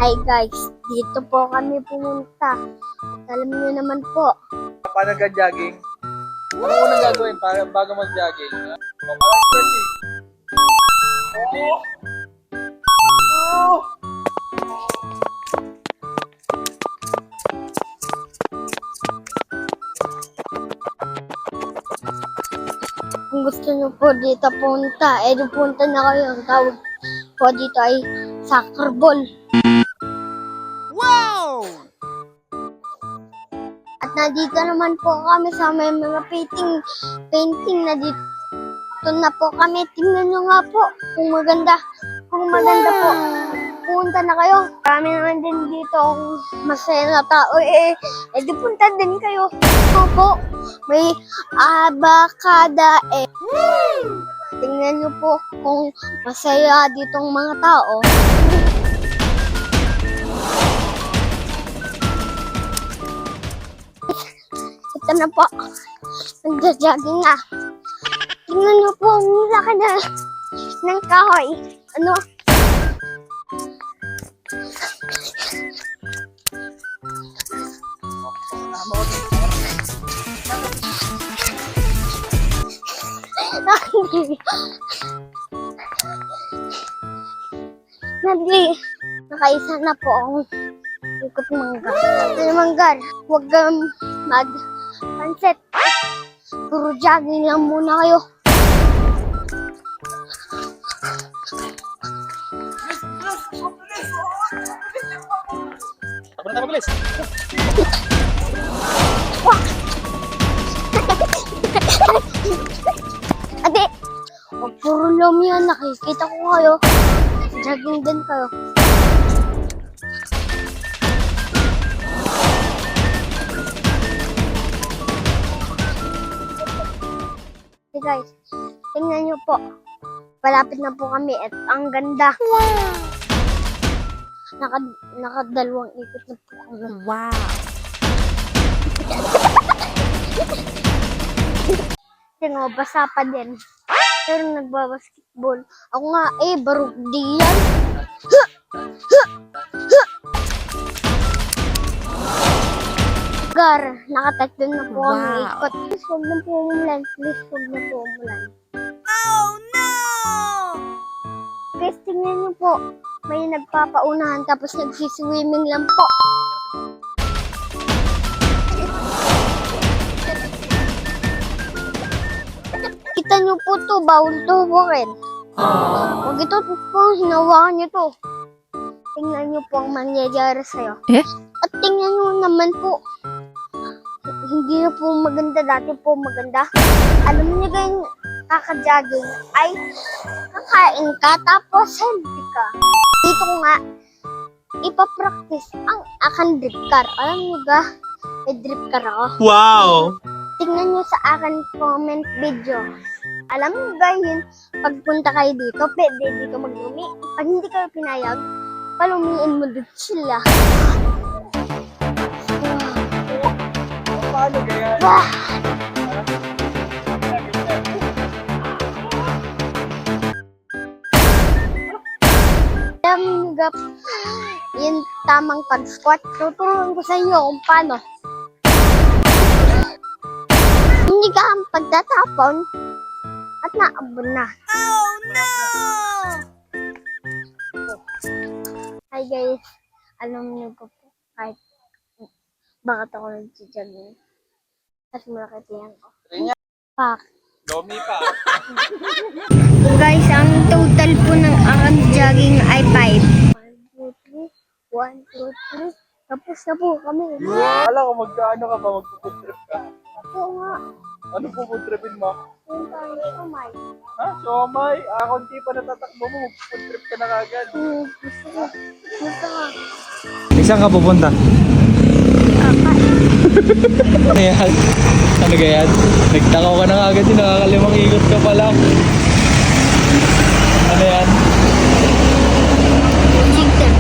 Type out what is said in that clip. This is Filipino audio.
Hi guys, dito po kami pumunta. At alam niyo naman po, Paano ka-jogging? Ano unang gagawin para bago mag-jogging? Parang stretching. Oo! Oo! kung gusto niyo po dito punta, punta na kayo. Ang tawag po dito ay soccer ball. Wow! At nandito naman po kami sa may mga painting na dito. Na po kami. Tingnan nyo nga po kung maganda. Kung maganda po, punta na kayo. Marami naman din dito ang masaya na tao. Di punta din kayo. Opo, may abakada Tingnan nyo po kung masaya ditong mga tao. Ito na po. Nagja-jogging na. Tingnan nyo po, ang laki na ng kahoy. Ano? Nakaisa na po ang ikot manggar. Ano manggar? Huwag kang mag-pansit. Puro jogging lang muna kayo. Ako na tayo mabilis. Ate, huwag puro lom yan. Nakikita ko kayo. Jogging din kayo. Hey guys, tingnan nyo po. Palapit na po kami at ang ganda. Wow! Nakadalawang ikot na po kami. Wow! Tingnan, basa pa din. Pero nagbabasketball. Ako nga barug di yan. Gar, nakatatlo na po ang Wow. ikot. Please, huwag na po umulan. Please, huwag na po umulan. Oh no! Guys, tingnan niyo po. May nagpapaunahan tapos nagsiswimming lang po. Kita niyo po to, bawal to huwakin. Huwag ito po, hinawakan niyo to. Tingnan niyo po ang mangyayari sa'yo. Eh? At tingnan niyo naman po. Hindi na po maganda, dati po maganda. Alam niyo ganyan, kaka-jogging ay kakain ka tapos healthy ka. Dito ko nga, ipapractice ang akan drip car. Alam niyo ga, may drip car ako. Wow! Tingnan niyo sa akin comment video. Alam niyo ba yun, pagpunta kayo dito, pwede dito maglumi. Pag hindi kayo pinayag, palumiin mo dito sila. Paano kaya? Wah! Alam niyo ga, yung tamang pag-squat, tuturuan ko sa inyo kung paano. Hindi ka ang pagtatapon at naabon na. Oh no! Hi guys, alam niyo po kahit bakit ako nag-jogging. Kasi malaki tiyan ko. Pak. Domi pa. Guys, ang total po ng aking jogging ay 5. 1, 2, 3. 1, 2, 3. Tapos na po kami. Alam ko magkaano ka ba? Magpupuntrip trip ka? Ako nga. Ano pupuntripin mo? Yung tayo kamay. Ha? Siomay? Konti pa natatakbo mo. Magpupuntrip ka na kagad. Gusto ko. Gusto ko. Saan ka pupunta? Ano yan? Ano ganyan? Nagtakaw ka na agad yun, nakakalimang ikot ka pa lang. Ano yan? Chicken.